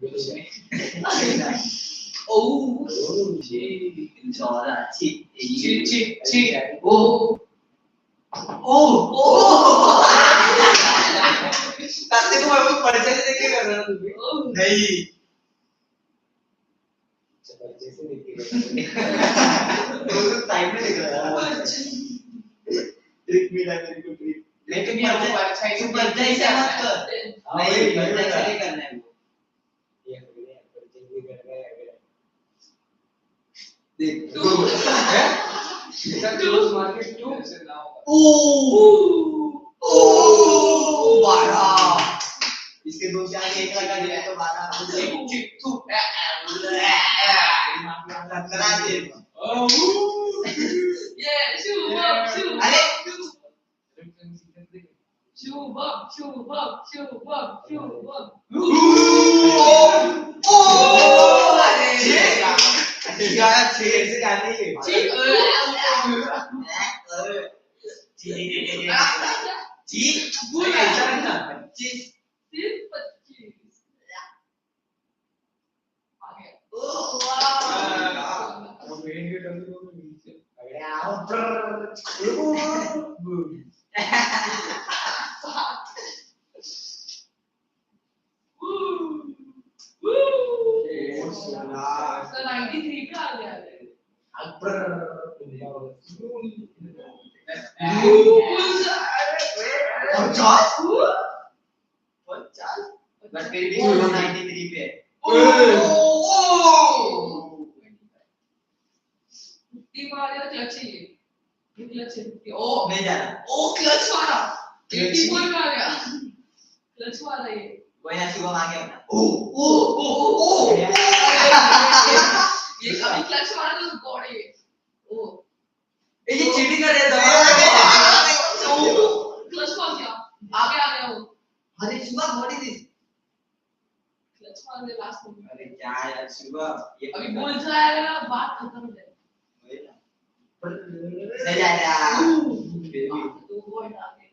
Oh, ताते को मैं परिचय से देखे कर रहा हूँ नहीं परिचय से देखे तो टाइम में देख रहा है ट्रिक मिला मेरे को ट्रिक लेकिन ये परिचय से मत कर नहीं परिचय से नहीं करना है वो ये परिचय भी कर रहा है देख तो है इसका क्लोज मार्केट 2 से ना होगा ओ 12 इसके दो से आगे एक लगा दिया तो 12 चिप तू करा दे ये शुभ अरे शुभ अरे यार छह से जाने के जी वो ऐसा नहीं ना 25 सिर्फ 25 आ गया ओ वाह वो मेन के डब्ल्यू को नीचे अरे आओ तो 93 पे आ गया बस फिर भी 93 पे मारेगा क्लच चाहिए क्लच ओ नहीं जा रहा ओ क्लच मारा 84 पे आ गया क्लच मारा ये वही शिवम आ गया ओ ओ ओ ओ ये कभी क्लच मारा तो गॉड है ओ ये चीटिंग कर रहा है क्लच मार दिया आगे आ गया वो अरे Shivam what is this clutch मार दे लास्ट में अरे क्या यार शिवम ये अभी बोल जाएगा बात खत्म है नहीं जाएगा बेबी दो पॉइंट आ गए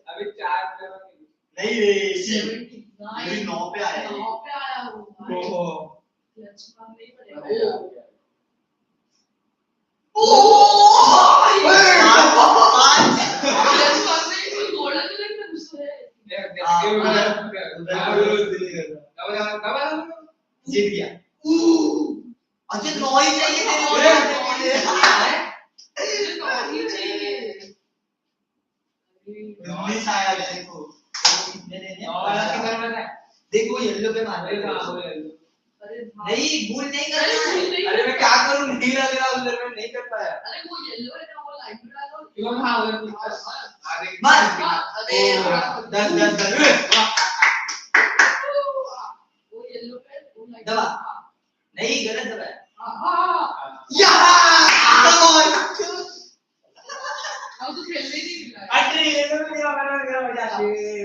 अभी 4 नहीं रे 9 पे आया ओहो क्लच मारना ही पड़ेगा ओ क्लच मारने कोई गोल्डन तो लगता है मुझे जीत गया अच्छा 9 ही चाहिए थे 9 ही चाहिए 19 आया देखो कितने देने देखो येलो पे मार रहा है नहीं भूल नहीं करना अरे मैं क्या करूं नहीं लग रहा उधर में नहीं कर पाया अरे वो येलो है ना वो लाइन में डालो क्यों हां उधर मार अरे 10 वो येलो पे वो लाइन दबा नहीं गलत दबा हां यार अब तो खेलने ही नहीं मिला अरे येलो पे मेरा मजा आ गया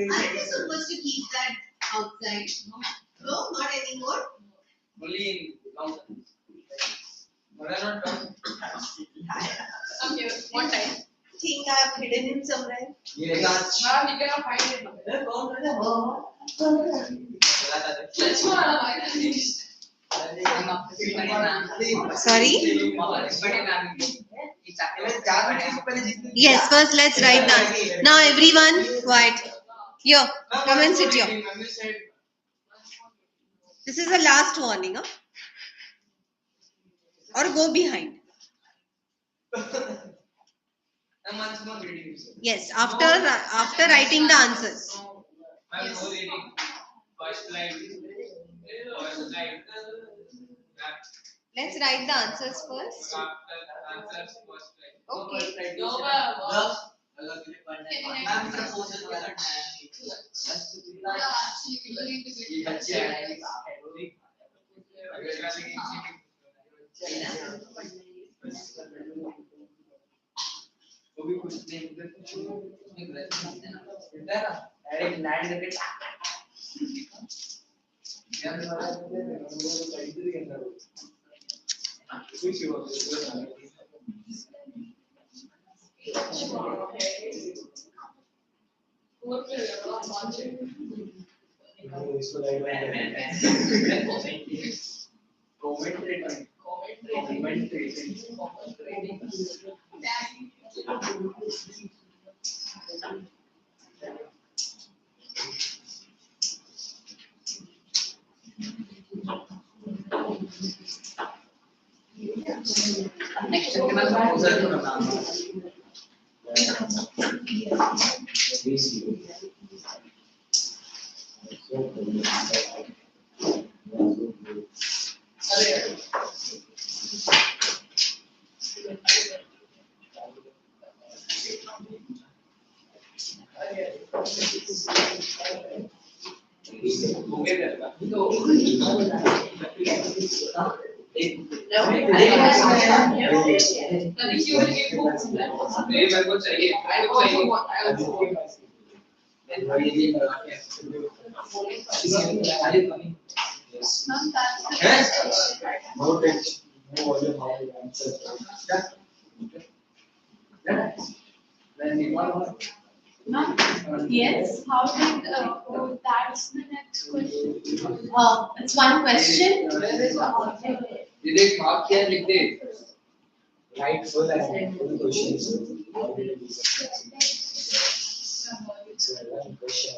I was supposed to keep that outside no not anymore only in mountains. But I don't know. Okay, what time? Think I have hidden him somewhere. Yes. Now he cannot find it. Sorry? Yes, first let's write down. Now everyone, quiet. Here, come and sit here. This is the last warning, huh? Or go behind. Yes, after writing the answers. Let's write the answers first. Okay. Next time मैं proposal को बनाऊंगा. Yes. How did that's the next question. It's one question. Did mark क्या लिख दे? Right full and full questions. So one question.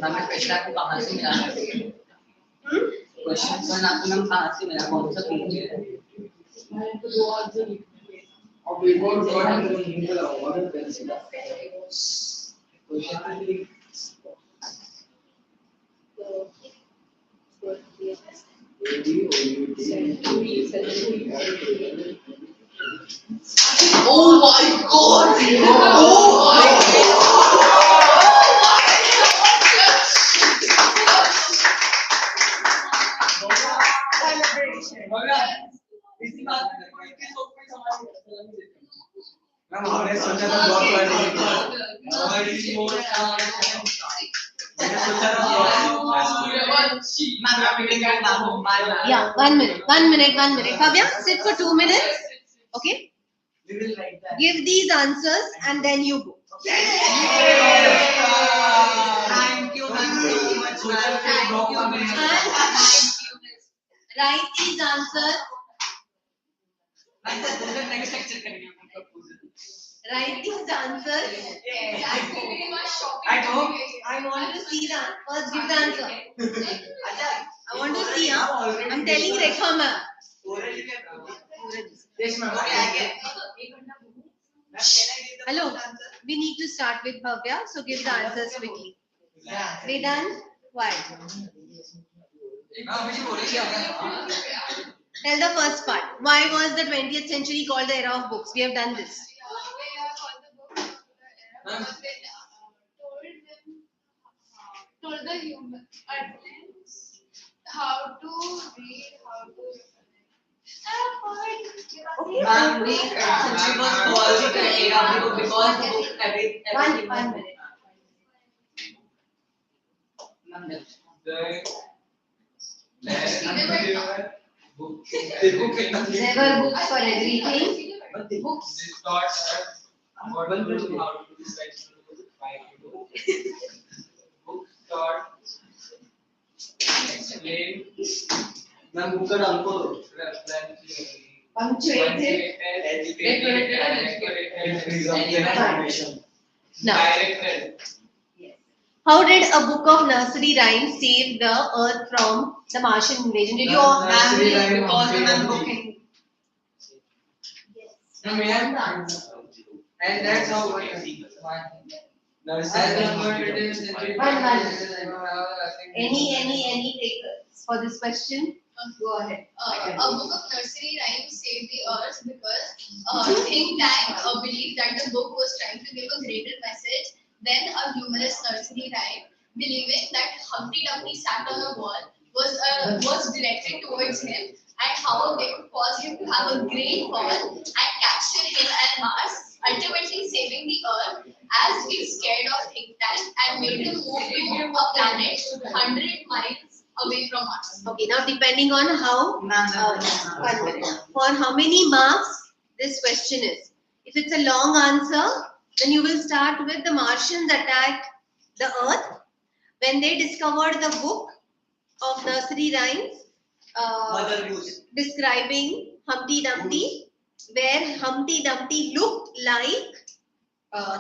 हमें question आपको कहाँ से मिला? क्वेश्चन का नाम कहाँ से मिला? कौन सा पेज है? और बिफोर गॉड हम लोग लिंक लगाऊंगा ना question Oh my God! Oh my हमने सोचा था बहुत बार Yeah, 1 minute. Kavya, sit for 2 minutes. Okay? Give these answers and then you go. Thank you so much. Write these answers. Next lecture करेंगे. Write these answers. At home. I want to see the first. Give the answer. I want to see. I'm telling Rekha ma'am. Yes, ma'am. Hello. We need to start with Bhavya, so give the answers quickly. Vedant, why? Tell the first part. Why was the 20th century called the era of books? We have done this. Told the human how to read, how to. Ma'am, the century was called the era of the book because the book everything. 1 minute. There were books for everything. Books. Ma'am, book का नाम को Punctuated. Now, how did a book of nursery rhymes save the earth from the Martian invasion? Did you all? nursery rhyme because the book. And that's how Now it's Any takers for this question? Go ahead. A book of nursery rhymes saved the earth because think tank believed that the book was trying to give a greater message than a humorous nursery rhyme, believing that Humpty Dumpty sat on a wall was directed towards him and how they could cause him to have a great fall and capture him and Mars, ultimately saving the earth as it scared of think tank and made him move to a planet 100 miles away from Mars. Okay, now depending on how, 1 minute. For how many marks this question is. If it's a long answer, then you will start with the Martians attacked the Earth when they discovered the book of nursery rhymes describing Humpty Dumpty, where Humpty Dumpty looked like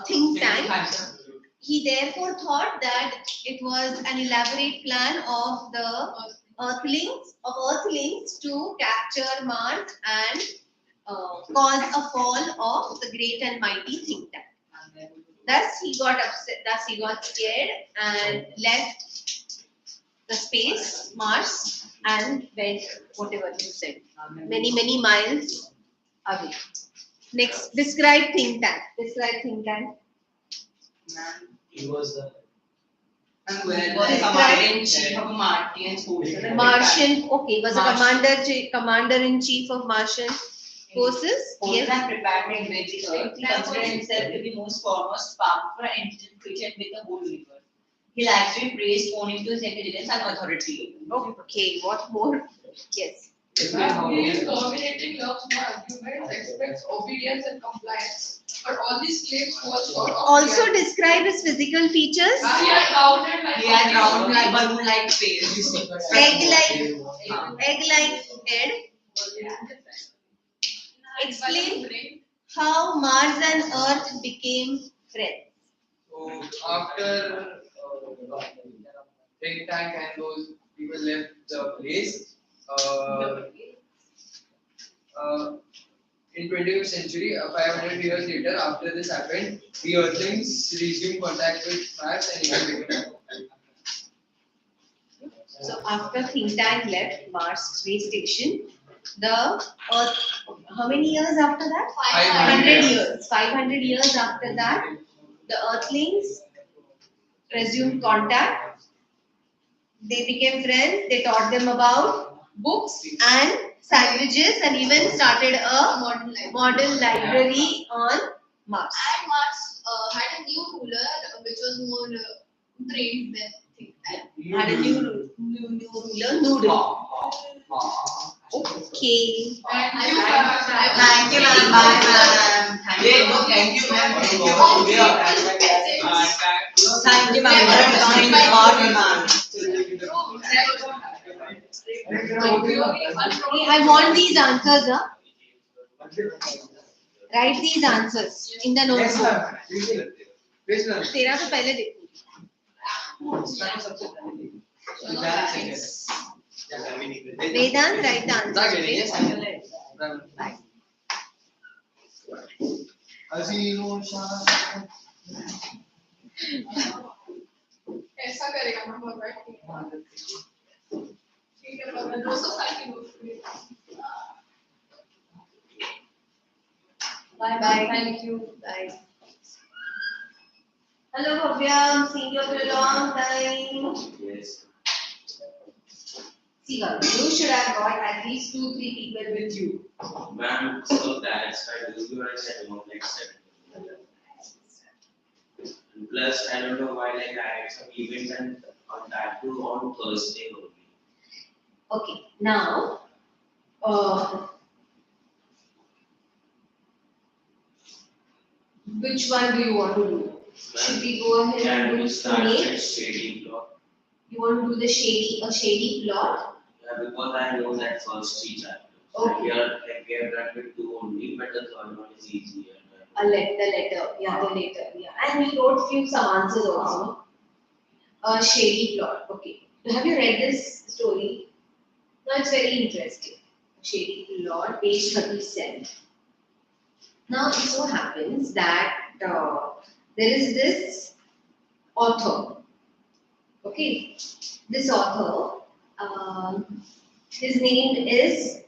think tank. He therefore thought that it was an elaborate plan of the Earthlings to capture Mars and cause a fall of the great and mighty think tank. Thus he got upset. Thus he got scared and left the space Mars and went whatever you said, many miles away. Next, describe think tank. Describe think tank. He was commander-in-chief of Martian forces. Martian, okay, was a commander-in-chief of Martian forces. Yes. Yes. And prepared to invade the earth. He considered himself to be most foremost, powerful and intelligent creature with the whole universe. He likes to be praised owing to his intelligence and authority. Okay, what more? Yes. He is dominating loves no arguments, expects obedience and compliance. But all these claims fall short of Also reality. describe his physical features. He had rounded like He had round like balloon-like face. Egg-like head. Explain how Mars and Earth became friends. So after think tank and those people left the place, in 20th century, 500 years later, after this happened, the Earthlings resumed contact with Mars and even became. So after think tank left Mars space station, the Earth. How many years after that? 500 years. 500 years after that, the Earthlings resumed contact. They became friends. They taught them about books and sandwiches and even started a model library on Mars. And Mars had a new ruler which was more brave than think tank. Had a new ruler, Noodle. Okay. Thank you, ma'am. Bye, ma'am. Thank you, ma'am. Thank you, ma'am. I want these answers. Write these answers in the notebook. तेरा तो पहले देखो. Vedant, write the answer. Bye. ऐसा करेगा ना भगवान. ठीक है भगवान 200 साल की नौकरी. Bye bye. Thank you. Bye. Hello, Bhavya. I'm seeing you for a long time. Yes. See, you should have got at least 2-3 people with you. Ma'am, so that's why I said not like 7. And plus, I don't know why like I had some events and on that too on Thursday only. Okay, now, which one do you want to do? Should we go ahead and Can do we start snake? at shady plot? You want to do the shady plot? Yeah, because I know that first 3 chapters. Okay. We are done with 2 only, but the third one is easier. The letter, yeah. And you wrote some answers also. A shady plot, okay. Have you read this story? No, it's very interesting. Shady plot, page 37. Now, it so happens that there is this author. Okay, this author, his name is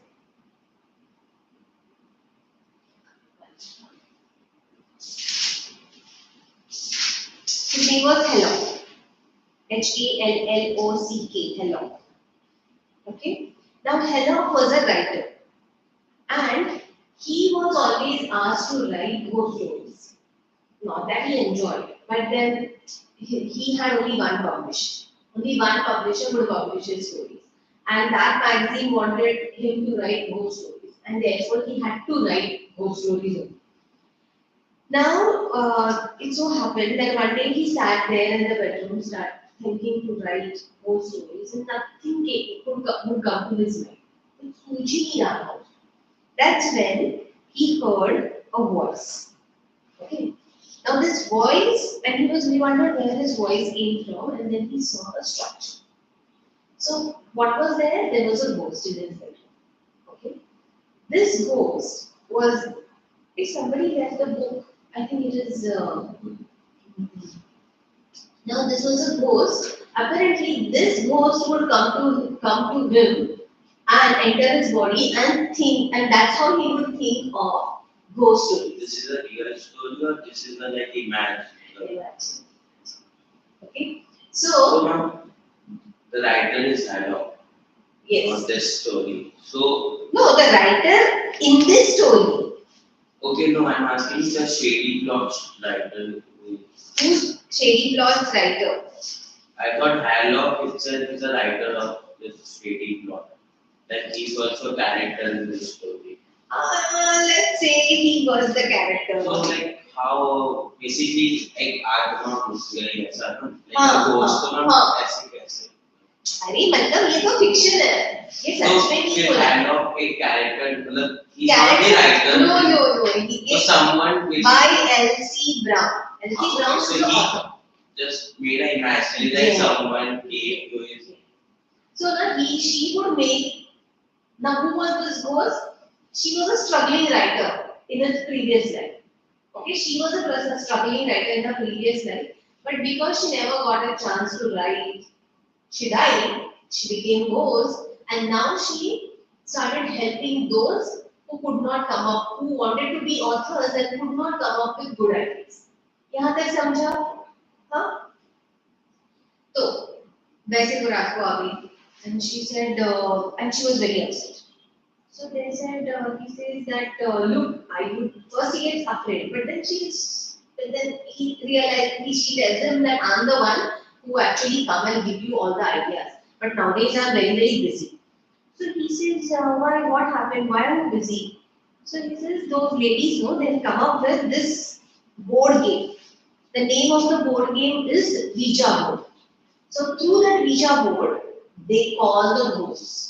was Hello. Halllock. Hello. Okay. Now Hello was a writer, and he was always asked to write ghost stories. Not that he enjoyed, but then he had only one publisher. Only one publisher would publish his stories, and that magazine wanted him to write ghost stories, and therefore he had to write ghost stories only. Now, it so happened that one day he sat there in the bedroom, started thinking to write ghost stories, and nothing would come to his mind. That's when he heard a voice. Okay. Now this voice, he wondered where his voice came from, and then he saw a structure. So what was there? There was a ghost in his bedroom. Okay. This ghost was, if somebody left the book, I think it is. Now this was a ghost. Apparently, this ghost would come to him and enter his body and think, and that's how he would think of ghost stories. This is a real story or this is a like imagined? Okay. So So now the writer is Haddock yes. of this story. So No, the writer in this story. okay, no, I'm asking the shady plots writer. Who's Shady Plot's writer? I thought Haddock itself is a writer of this shady plot. That he's also a character in this story. Let's say he was the character. So like how basically like I do not really like a ghost or not ऐसे. अरे मतलब ये तो fiction है. ये सच में नहीं हुआ. Haddock a character मतलब he's not the writer. No. So someone by L.C. Brown. L.C. Brown so is the he author. just made an imaginary that someone came to his. So now she would make. Now who was this ghost? She was a struggling writer in her previous life. Okay, she was a struggling writer in her previous life, but because she never got a chance to write, she died. She became ghost, and now she started helping those who could not come up, who wanted to be authors and could not come up with good ideas. यहाँ तक समझा? हाँ? तो वैसे तो रात को आ गई. And she said, and she was very upset. So they said, he says that, look, I would, first he gets afraid, but then he realized, she tells him that I'm the one who actually come and give you all the ideas. But nowadays I'm very, very busy. So he says, what happened? Why are you busy? So he says, those ladies, they'll come up with this board game. The name of the board game is Ouija board. So through that Ouija board, they call the ghosts.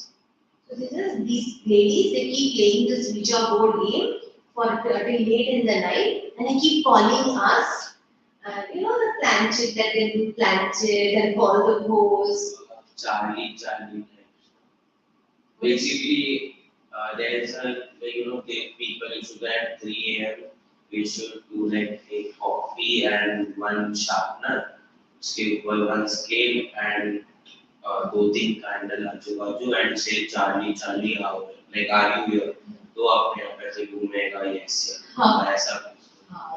So these ladies, they keep playing this Ouija board game till late in the night, and they keep calling us. The planchet that they do planchet and call the ghosts. Charlie. Basically, there's the people should at 3 a.m. We should do like a coffee and one sharpener, one scale and 2-3 candle आजू-बाजू and say Charlie how like are you here? तो आपने यहाँ पे से घूमेगा yes ऐसा.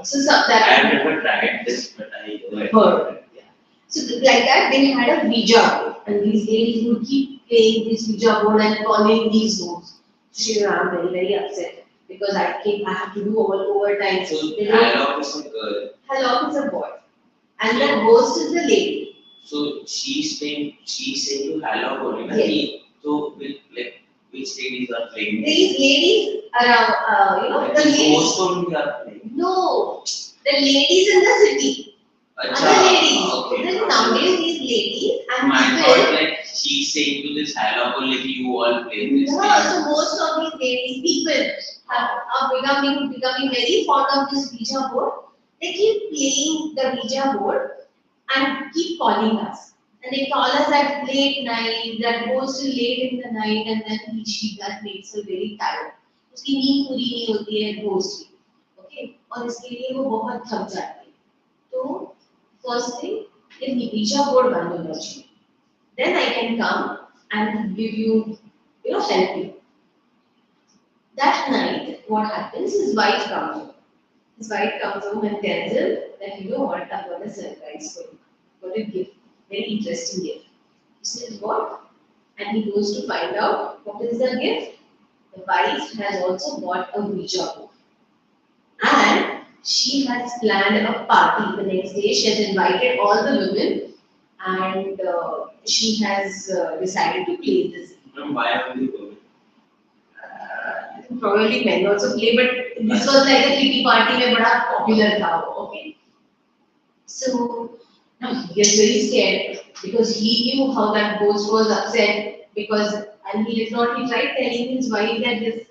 So that I have never tried this, but I heard. Yeah. So like that, they had a Ouija board, and these ladies would keep playing this Ouija board and calling these ghosts. So she was very, very upset because I have to do overtime. So Haddock is a girl. Haddock is a boy, and the ghost is the lady. So she's saying to Haddock only, na? Yes. So which ladies are playing? These ladies around, the ladies. Ghost only are playing. No, the ladies in the city. Other ladies. Okay. Then nowadays these ladies and My people. God, like she's saying to this Haddock only, you all play this. Yeah, so most of these ladies, people are becoming very fond of this Ouija board. They keep playing the Ouija board and keep calling us. And they call us at late night, that goes till late in the night, and then that makes her very tired. उसकी नींद पूरी नहीं होती है ghost की, okay? और इसके लिए वो बहुत थक जाती है. तो first thing, कि Ouija board बंद होना चाहिए. Then I can come and give you, help you. That night, what happens? His wife comes home. His wife comes home and tells him that you know what, I've got a surprise for you. Got a gift, very interesting gift. He says, what? And he goes to find out what is the gift. The wife has also bought a Ouija board. And she has planned a party the next day. She has invited all the women and she has decided to play this. Why only women? Probably men also play, but this was like a kitty party में बड़ा popular था वो, okay? So now he gets very scared because he knew how that ghost was upset because and he tried telling his wife that this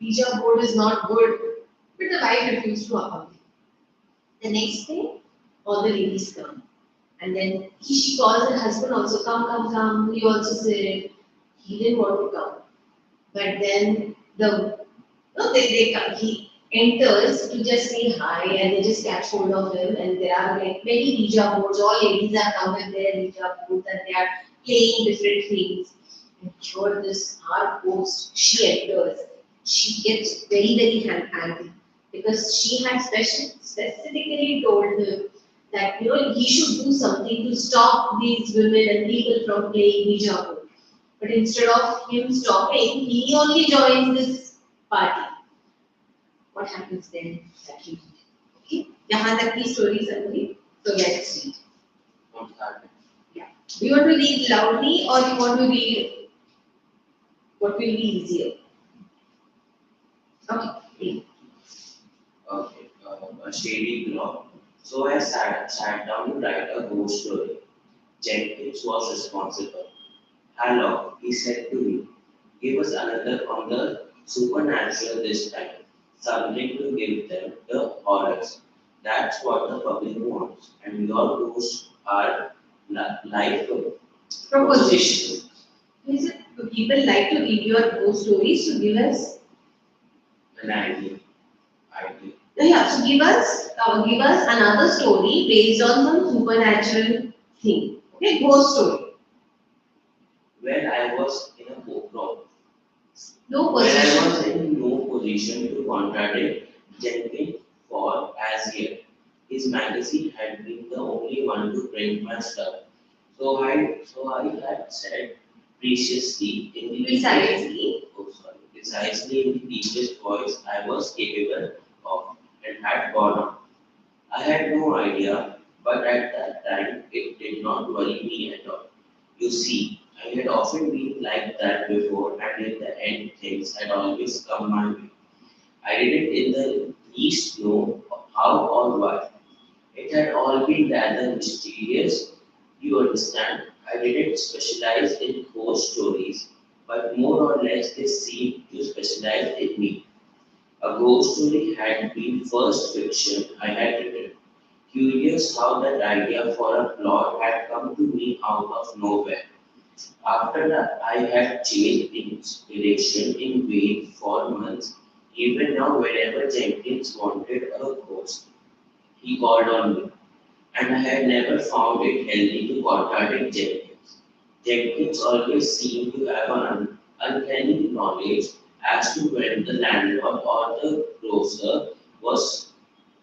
Ouija board is not good, but the wife refused to accompany. The next day, all the ladies come. And then she calls her husband also, come. He also said he didn't want to come. But then they come. He enters to just say hi and they just catch hold of him. And there are like many Ouija boards. All ladies are come with their Ouija boards and they are playing different things. And sure, this our ghost, she enters. She gets very angry because she had specifically told him that he should do something to stop these women and people from playing Ouija board. But instead of him stopping, he only joins this party. What happens then? Exactly. Okay. यहाँ तक की story समझी. So let's read. Yeah. Do you want to read loudly or you want to read what will be easier? Okay. Read. Okay. A shady block. So I sat down to write a ghost story. Jenkins was responsible. Hello, he said to me. Give us another on the supernatural this time. Something to give them the horrors. That's what the public wants. And your ghosts are life Proposition. Is it people like to read your ghost stories to give us? an idea. Yeah, so give us another story based on some supernatural thing. Okay, ghost story. When I was in a no, No when I position. was in no position to contradict Jenkins for as yet. His magazine had been the only one to print my stuff. So I had said precisely in the deepest voice I was capable of and had gone on. I had no idea, but at that time it did not worry me at all. You see, I had often been like that before, and in the end, things had always come my way. I didn't in the least know how or why. It had all been rather mysterious. You understand, I didn't specialize in ghost stories, but more or less they seemed to specialize in me. A ghost story had been first fiction I had written. Curious how that idea for a plot had come to me out of nowhere. After that, I had changed inspiration in vain for months. Even now, whenever Jenkins wanted a ghost, he called on me, and I had never found it healthy to contradict Jenkins. Jenkins always seemed to have an uncanny knowledge as to when the landlord or the grocer was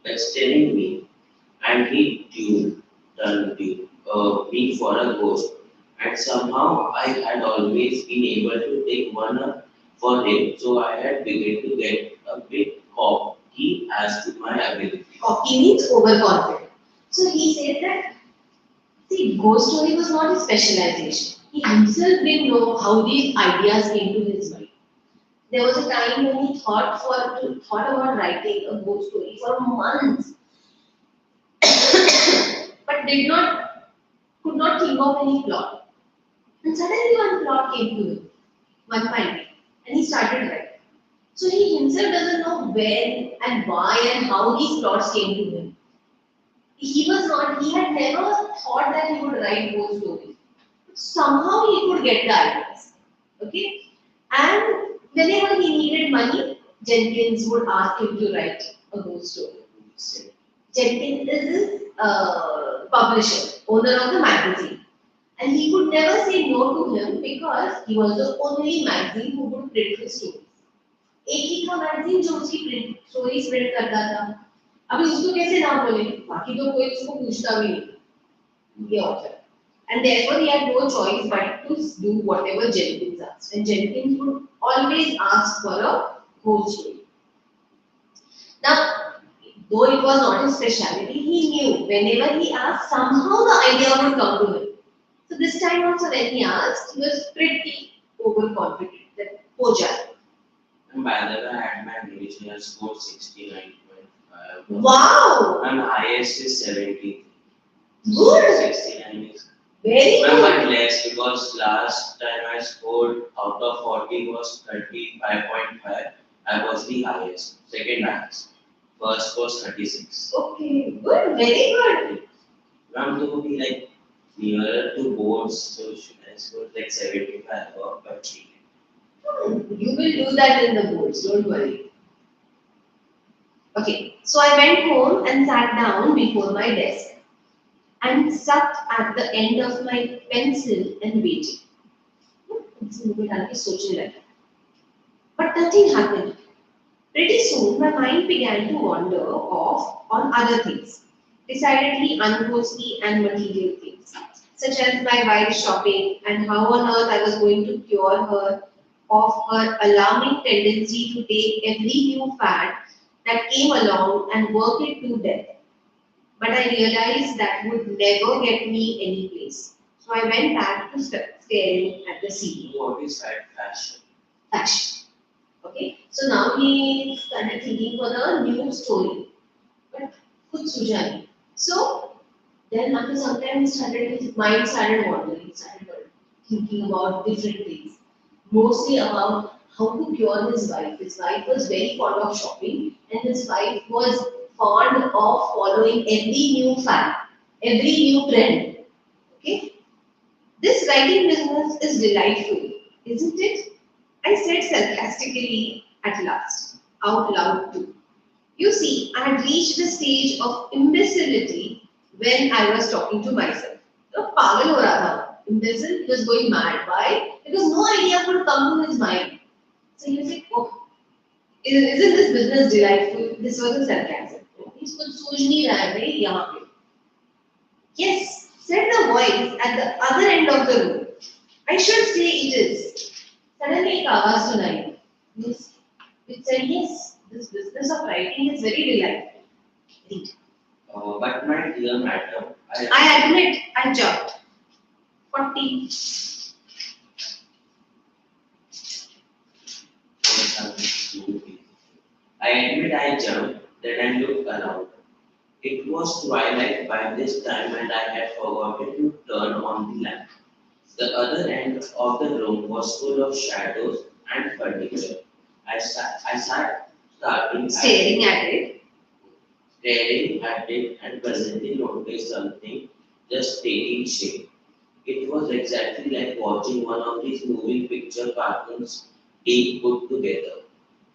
pestering me, and he turned me for a ghost. And somehow I had always been able to take one up for him, so I had begun to get a bit cocky as to my ability. Cocky means overconfident. So he said that see, ghost story was not his specialization. He himself didn't know how these ideas came to his mind. There was a time when he thought about writing a ghost story for months, but could not think of any plot. And suddenly one plot came to him, one fine day, and he started writing. So he himself doesn't know when and why and how these plots came to him. He had never thought that he would write ghost stories. Somehow he could get the ideas. Okay? And whenever he needed money, Jenkins would ask him to write a ghost story. Jenkins is his publisher, owner of the magazine. And he could never say no to him because he was the only magazine who would print his stories. एक ही था magazine जो उसकी print stories print करता था. अभी उसको कैसे ना बोले, बाकी तो कोई उसको पूछता भी नहीं, ये author. And therefore he had no choice but to do whatever Jenkins asked. And Jenkins would always ask for a whole story. Now, though it was not his specialty, he knew whenever he asked, somehow the idea would come to him. So this time also when he asked, he was pretty overconfident that ho jayega. And by the way, I had my revision score 69.5. Wow! And highest is 70. Good! 69 is Very well, good! but less because last time I scored out of 40 was 35.5. I was the highest, second highest. First was 36. Okay, good, very good. I'm to be like nearer to boards, so should I score like 75 or 30? You will do that in the boards, don't worry. Okay, so I went home and sat down before my desk and sat at the end of my pencil and waited. But nothing happened. Pretty soon, my mind began to wander off on other things, decidedly unghostly and material things, such as my wife's shopping and how on earth I was going to cure her of her alarming tendency to take every new fad that came along and work it to death. But I realized that would never get me any place. So I went back to staring at the ceiling. What is that fashion? Fashion. Okay, so now he started thinking for the new story. But kuch suja nahi. So then after some time his mind started wandering, started thinking about different things. Mostly about how to cure his wife. His wife was very fond of shopping and his wife was fond of following every new fad, every new trend. Okay, this writing business is delightful, isn't it? I said sarcastically at last, out loud too. You see, I had reached the stage of imbecility when I was talking to myself. तो पागल हो रहा था. Imbecile, he was going mad. Why? Because no idea would come to his mind. So he was like, oh, isn't this business delightful? This was a sarcasm. He's कुछ सोच नहीं रहा है भाई यहाँ पे. Yes, said the voice at the other end of the room. I should say it is. Suddenly एक आवाज सुनाई. Yes, it said yes. This business of writing is very delightful. Read. But my dear madam, I admit I jumped. 40. I admit I jumped, then I looked around. It was twilight by this time and I had forgotten to turn on the lamp. The other end of the room was full of shadows and furniture. I sat Staring at it. staring at it and presently noticed something just taking shape. It was exactly like watching one of these moving picture cartoons being put together.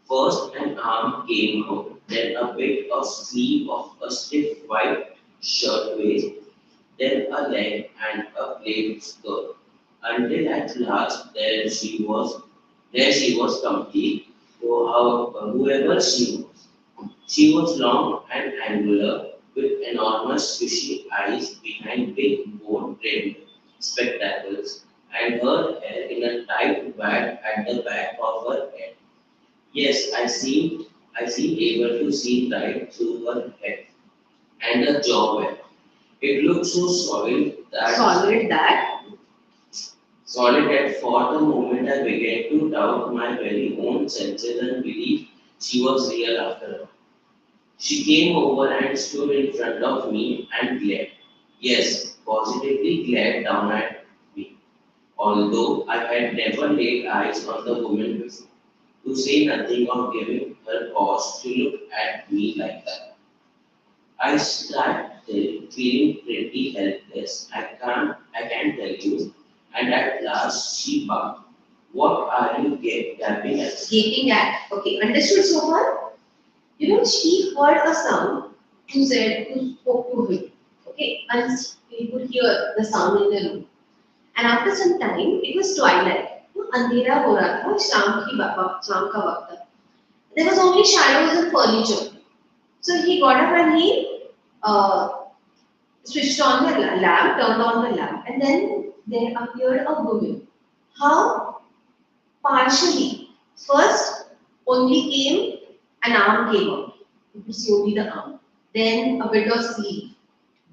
First an arm came out, then a bit of sleeve of a stiff white shirtwaist, then a leg and a plaid skirt, until at last there she was complete, whoever she was. She was long and angular, with enormous fishy eyes behind big bone-rimmed spectacles, and her hair in a tight wag at the back of her head. Yes, I seemed able to see right through her head and her jaw web. It looked so solid that for the moment I began to doubt my very own senses and believe she was real after all. She came over and stood in front of me and glared. Yes, positively glared down at me, although I had never laid eyes on the woman before, to say nothing of giving her cause to look at me like that. I started feeling pretty helpless. I can't tell you. And at last she barked. What are you gapping at? Gaping at. Okay, understood so far? You know, she heard a sound who spoke to him. Okay, and he could hear the sound in the room. And after some time, it was twilight. अंधेरा हो रहा था, शाम का वक्त था. There was only shadows and furniture. So he got up and he uh, switched on the lamp, turned on the lamp, and then there appeared a woman. How? Partially. First, only came an arm came out. You could see only the arm. Then a bit of sleeve.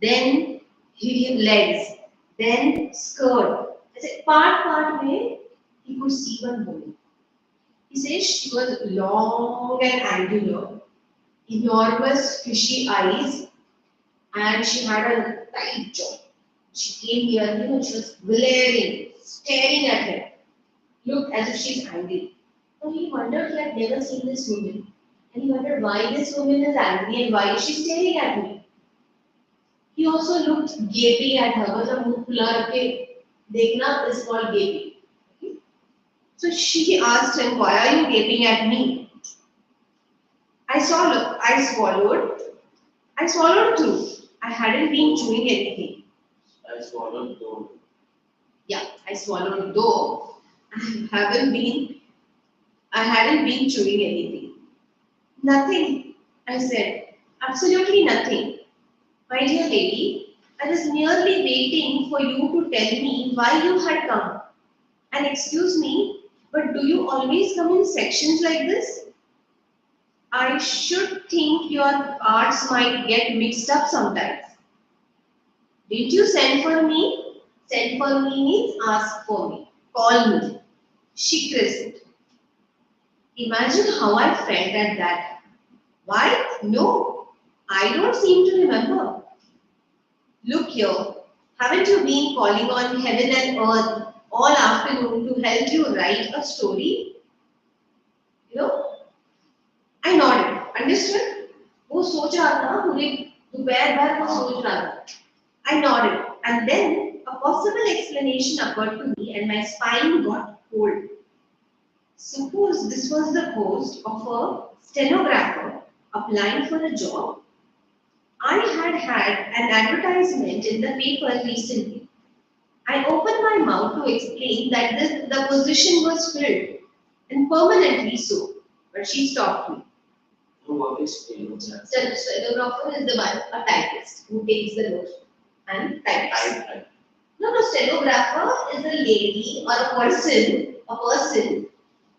Then legs. Then skirt. I said, part में he could see one woman. He says she was long and angular, enormous fishy eyes, and she had a tight jaw. She came near him and she was glaring, staring at him, looked as if she's angry. So he wondered, he had never seen this woman, and he wondered why this woman is angry and why is she staring at me. He also looked gaping at her. मतलब मुंह खुला रखे देखना is called gaping. So she asked him, why are you gaping at me? I swallowed too. I hadn't been chewing anything. I swallowed though. Yeah, I swallowed though. I hadn't been chewing anything. Nothing, I said. Absolutely nothing. My dear lady, I was merely waiting for you to tell me why you had come. And excuse me, but do you always come in sections like this? I should think your parts might get mixed up sometimes. Did you send for me? Send for me means ask for me. Call me. She crisped. Imagine how I felt at that. Why? No, I don't seem to remember. Look here, haven't you been calling on heaven and earth all afternoon to help you write a story? You know? I nodded. Understood? वो सोच रहा था पूरे दोपहर भर वो सोच रहा था. I nodded, and then a possible explanation occurred to me, and my spine got cold. Suppose this was the post of a stenographer applying for a job. I had an advertisement in the paper recently. I opened my mouth to explain that the position was filled, and permanently so, but she stopped me. So what is stenographer? Stenographer is the one, a typist, who takes the notes and types. No, stenographer is a lady or a person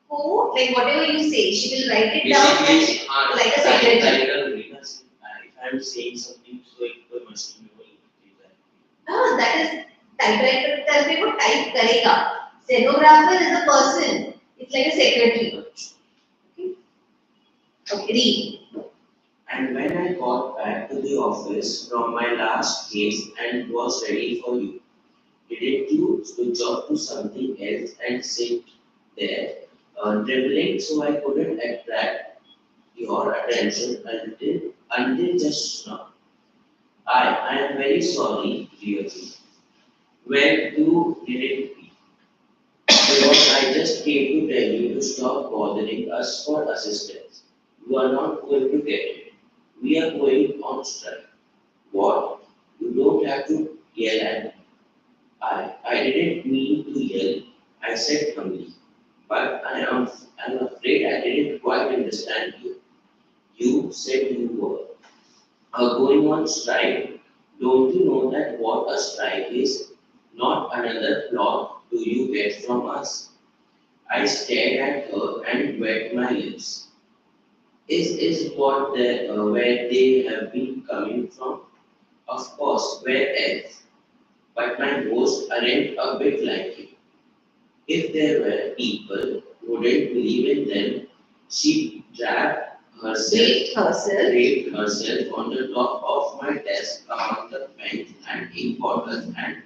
who, like whatever you say, she will write it down like a secretary. If I am saying something, so it must be That is typewriter पे वो type करेगा. Stenographer is a person. It's like a secretary. Okay, read. And when I got back to the office from my last case and was ready for you, didn't you switch off to something else and sit there, dribbling so I couldn't attract your attention until just now? I am very sorry, really. Well, you didn't because I just came to tell you to stop bothering us for assistance. You are not going to get it. We are going on strike. What? You don't have to yell at me. I didn't mean to yell. I said humbly. But I'm afraid I didn't quite understand you. You said you were going on strike. Don't you know that what a strike is? Not another plot do you get from us. I stared at her and wet my lips. Is what where they have been coming from? Of course, where else? But my ghosts aren't a bit like you. If there were people who didn't believe in them, she draped herself on the top of my desk among the pens and ink bottles and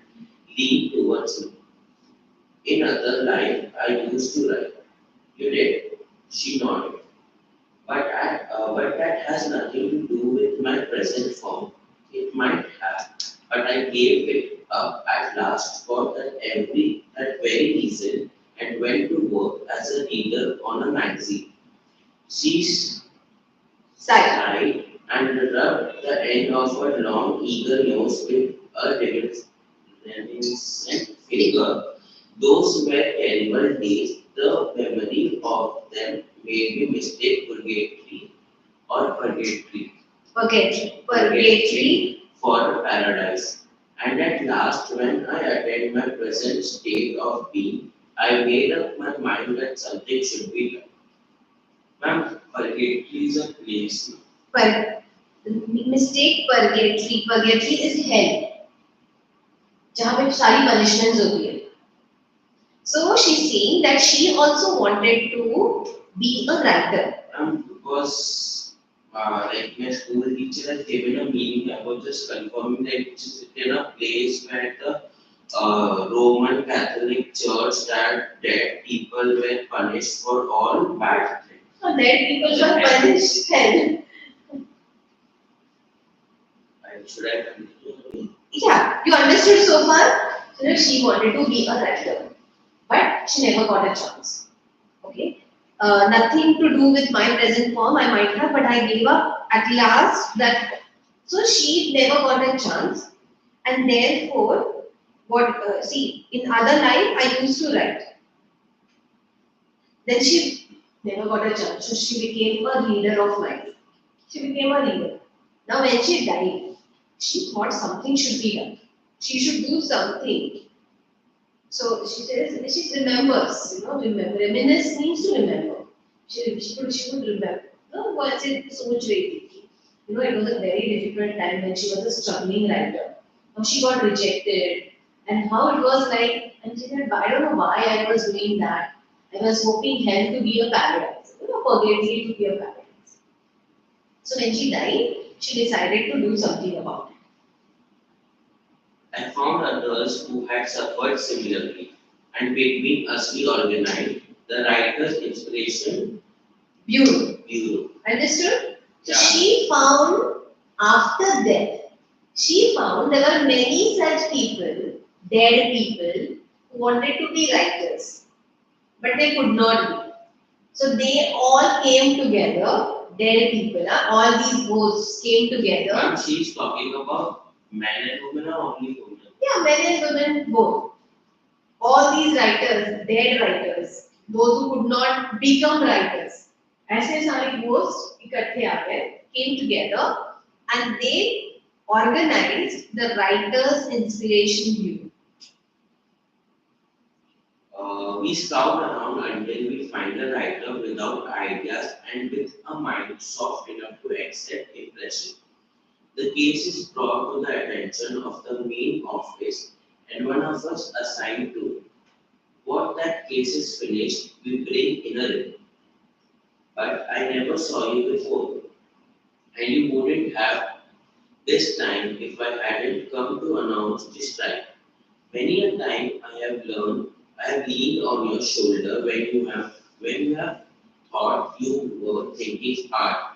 leaned towards me. In other life, I used to write. You did? She nodded. But that has nothing to do with my present form. It might have, but I gave it up at last for that very reason and went to work as a reader on a magazine. She sighed and rubbed the end of her long, eager nose with a reminiscent finger. Those were terrible days. The memory of them made me mistake purgatory or purgatory. Purgatory for paradise. And at last, when I attained my present state of being, I made up my mind that something should be done. Ma'am, purgatory is a place. पर mistake purgatory. Purgatory is hell. जहाँ पे सारी punishments होती है. So she's saying that she also wanted to be a writer. Because like my school teacher has given a meaning, I was just confirming that it's in a place where the Roman Catholic Church that dead people were punished for all bad things. So dead people were punished. Hell. Should I continue? Yeah, you understood so far. So that she wanted to be a writer, but she never got a chance. Okay, nothing to do with my present form. I might have, but I gave up at last. That so she never got a chance, and therefore, what? See, in other life I used to write. Then she never got a chance, so she became a reader of life. She became a reader. Now, when she died, she thought something should be done. She should do something. So she says, she remembers, remember. Reminisce means to remember. She would remember. No, once it सोच रही थी. It was a very difficult time when she was a struggling writer. Now she got rejected, and how it was like, and she said, I don't know why I was doing that. I was hoping hell to be a paradise, purgatory to be a paradise. So when she died, she decided to do something about it. I found others who had suffered similarly, and between us we organized the Writers' Inspiration Bureau. Understood? So Yeah. she found after death, she found there were many such people, dead people, who wanted to be writers, but they could not be. So they all came together, dead people, all these ghosts came together. Ma'am, she's talking about men and women or only women? Yeah, men and women both. All these writers, dead writers, those who could not become writers, ऐसे सारे ghosts इकट्ठे आ गए, came together, and they organized the Writers' Inspiration Bureau. We scout around until we find a writer without ideas and with a mind soft enough to accept impression. The case is brought to the attention of the main office and one of us assigned to it. What that case is finished, we bring in a report. But I never saw you before, and you wouldn't have this time if I hadn't come to announce this strike. Many a time I have leaned on your shoulder when you have thought you were thinking hard.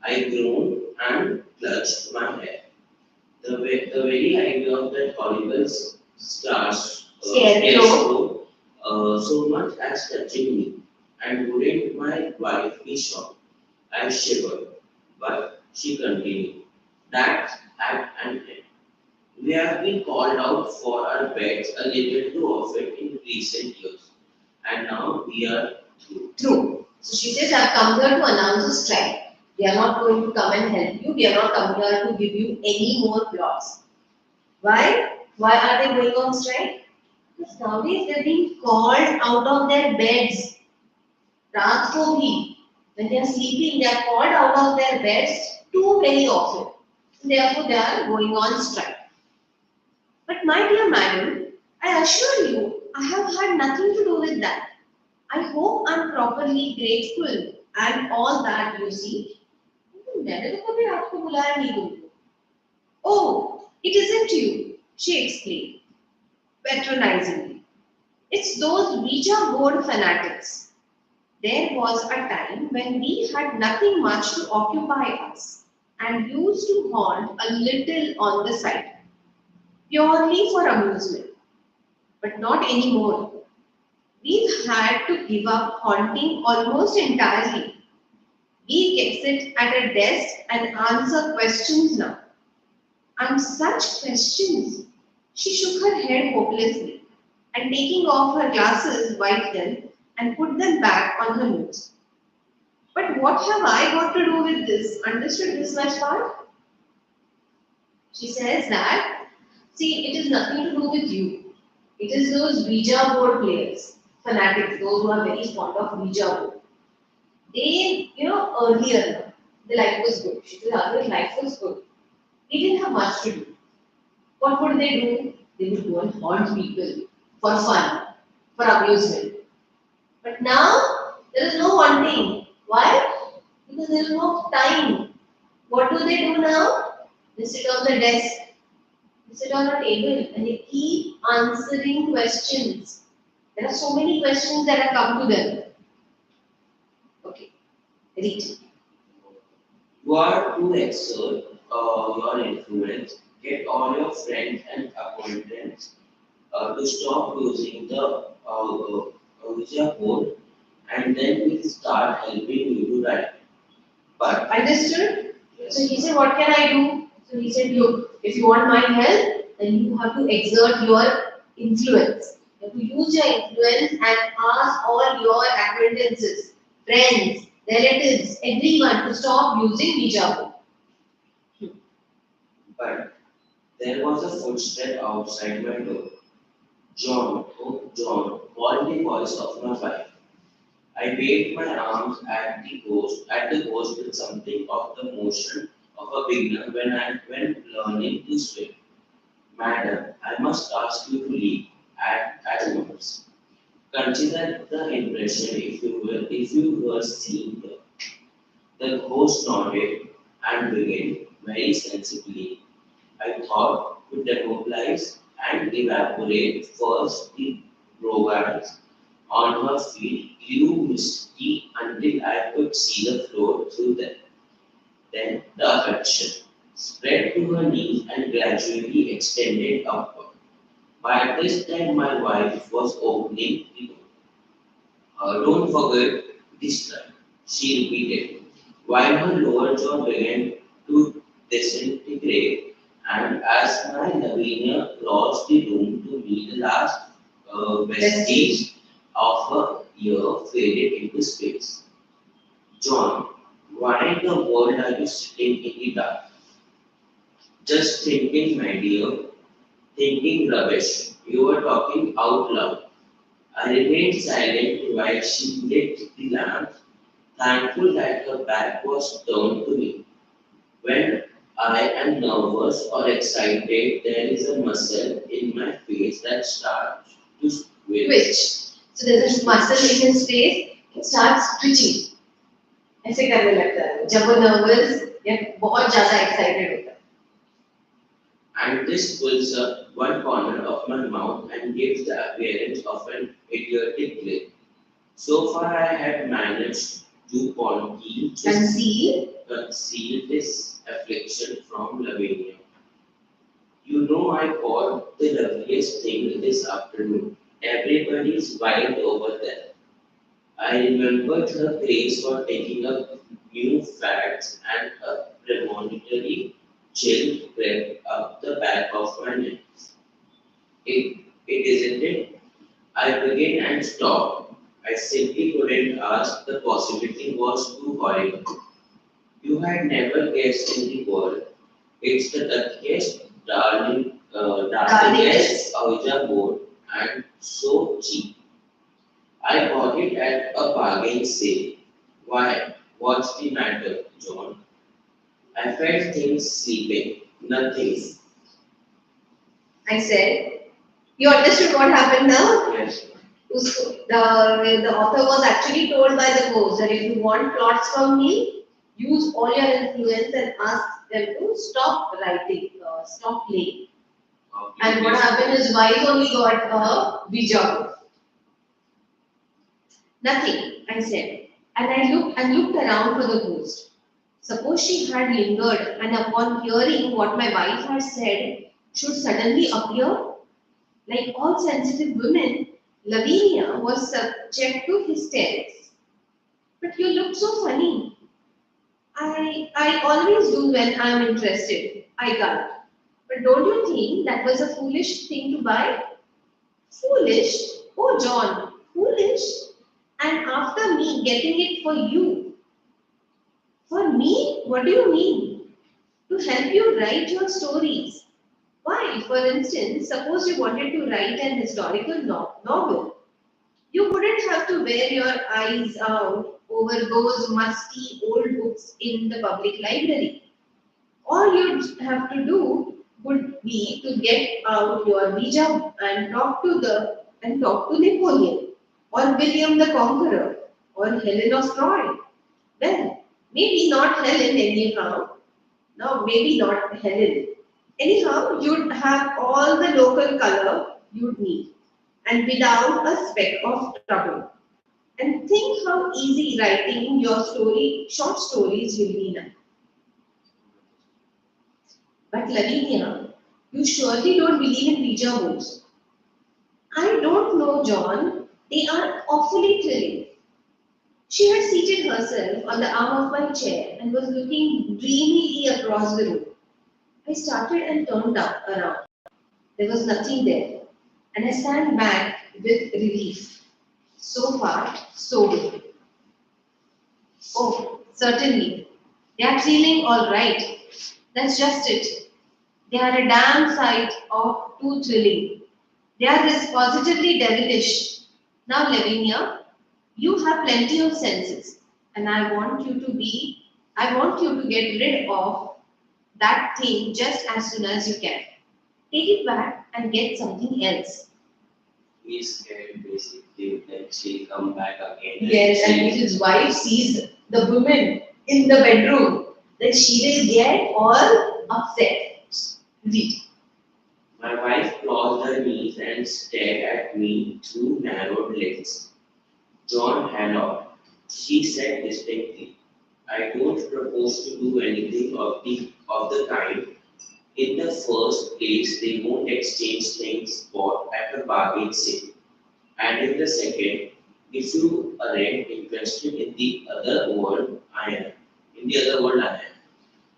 I groaned and clutched my hair. The very idea of that horrible scarecrow so much as touching me. And wouldn't my wife be shocked? I shivered, but she continued. That's at an end. We have been called out for our beds a little too often in recent years, and now we are through. True. So she says, I've come here to announce a strike. We are not going to come and help you. We are not coming here to give you any more plots. Why? Why are they going on strike? Because nowadays they're being called out of their beds. रात को भी, when they are sleeping, they are called out of their beds too very often. Therefore, they are going on strike. But my dear madam, I assure you, I have had nothing to do with that. I hope I'm properly grateful and all that you see. मैंने तो कभी आपको बुलाया नहीं तुमको. Oh, it isn't you, she explained, patronizingly. It's those Ouija board fanatics. There was a time when we had nothing much to occupy us and used to haunt a little on the side, purely for amusement, but not anymore. We've had to give up haunting almost entirely. We can sit at a desk and answer questions now. And such questions. She shook her head hopelessly and taking off her glasses, wiped them and put them back on her nose. But what have I got to do with this? Understood this much part? She says that, see, it is nothing to do with you. It is those Ouija board players, fanatics, those who are very fond of Ouija board. They, earlier, the life was good. She said, earlier life was good. They didn't have much to do. What would they do? They would go and haunt people for fun, for amusement. But now, there is no haunting. Why? Because there is no time. What do they do now? They sit on the desk, they sit on a table, and they keep answering questions. There are so many questions that have come to them. Okay, read. You are to exert your influence, get all your friends and acquaintances to stop using the Ouija board, and then we'll start helping you to write. But Understood? So he said, what can I do? So he said, look, if you want my help, then you have to exert your influence. You have to use your influence and ask all your acquaintances, friends, relatives, everyone to stop using Ouija board. but there was a footstep outside my door. John, oh John, called the voice of my wife. I waved my arms at the ghost with something of the motion of a beginner when learning to swim. Madam, I must ask you to leave at once. Consider the impression if you were seeing her. The ghost nodded and began very sensibly. I thought to demobilize and evaporate first the brogans on her feet grew misty until I could see the floor through them. Then the affection spread to her knees and gradually extended upward. By this time, my wife was opening the door. Don't forget this time, she repeated, while her lower jaw began to disintegrate, and as my Lavinia crossed the room to meet the last vestige of her ear faded into space. John, why in the world are you sitting in the dark? Just thinking, my dear, thinking rubbish. You were talking out loud. I remained silent while she lit the lamp, thankful that her back was turned to me. When I am nervous or excited, there is a muscle in my face that starts to Twitch. So there's a muscle in his face, it starts twitching. ऐसे करने लगता है जब वो nervous या बहुत ज़्यादा excited होता है. And this pulls up one corner of my mouth and gives the appearance of an idiotic grin. So far, I had managed to conceal this affliction from Lavinia. You know, I caught the loveliest thing this afternoon. Everybody's wild over there. I remembered her grace for taking up new facts and a premonitory chill crept up the back of my neck. It isn't it? I began and stopped. I simply couldn't ask. The possibility was too horrible. You had never guessed in the world. It's the luckiest, darlingest Ouija board and so cheap. I bought it at a bargain sale. Why? What's the matter, John? I felt things sleeping. Nothing. I said, you understood what happened now? Yes. The author was actually told by the ghost that if you want plots from me, use all your influence and ask them to stop writing, stop playing. And what happened is wife only got a Ouija board. Nothing, I said. And I looked around for the ghost. Suppose she had lingered and upon hearing what my wife had said, should suddenly appear? Like all sensitive women, Lavinia was subject to hysterics. But you look so funny. I always do when I'm interested. I gulp. But don't you think that was a foolish thing to buy? Foolish? Oh, John, foolish? And after me getting it for you. For me? What do you mean? To help you write your stories. Why, for instance, suppose you wanted to write an historical novel. You wouldn't have to wear your eyes out over those musty old books in the public library. All you'd have to do would be to get out your Ouija and talk to Napoleon or William the Conqueror or Helen of Troy. Well, maybe not Helen anyhow. No, maybe not Helen. Anyhow, you'd have all the local color you'd need and without a speck of trouble. And think how easy writing short stories will be now. But Lavinia, you surely don't believe in Ouija boards. I don't know, John. They are awfully thrilling. She had seated herself on the arm of my chair and was looking dreamily across the room. I started and turned around. There was nothing there, and I stand back with relief. So far, so good. Oh, certainly. They are feeling all right. That's just it. They are a damn sight of too thrilling. They are positively devilish. Now, Lavinia, you have plenty of senses, and I want you to get rid of that thing just as soon as you can. Take it back and get something else. He's scared basically that she'll come back again. Yes, and if his wife sees the woman in the bedroom, then she will get all upset. Read. My wife crossed her knees and stared at me through narrowed lids. John Hancock, she said distinctly, I don't propose to do anything of the kind. In the first place, they won't exchange things bought at a bargain sale. And in the second, if you aren't interested in the other world, I am. In the other world, I am.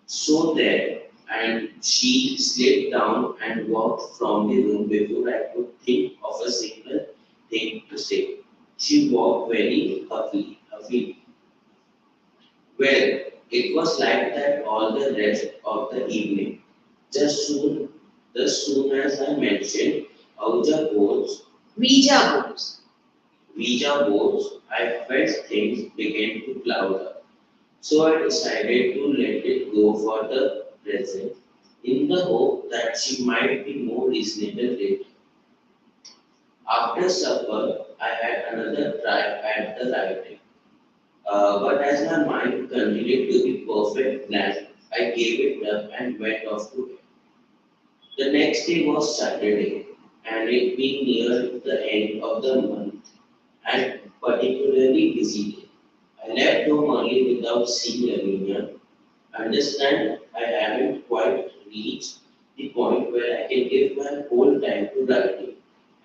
So there, and she slid down and walked from the room before I could think of a single thing to say. She walked very huffily. Well, it was like that all the rest of the evening. Just soon as I mentioned Ouija boards, Ouija boards. Ouija boards, I felt things begin to cloud up. So I decided to let it go for the present, in the hope that she might be more reasonable later. After supper, I had another try at the writing. But as my mind continued to be perfect blank, I gave it up and went off to bed. The next day was Saturday, and it being near the end of the month, and particularly busy day. I left home early without seeing Lavinia. Understand, I haven't quite reached the point where I can give my whole time to writing,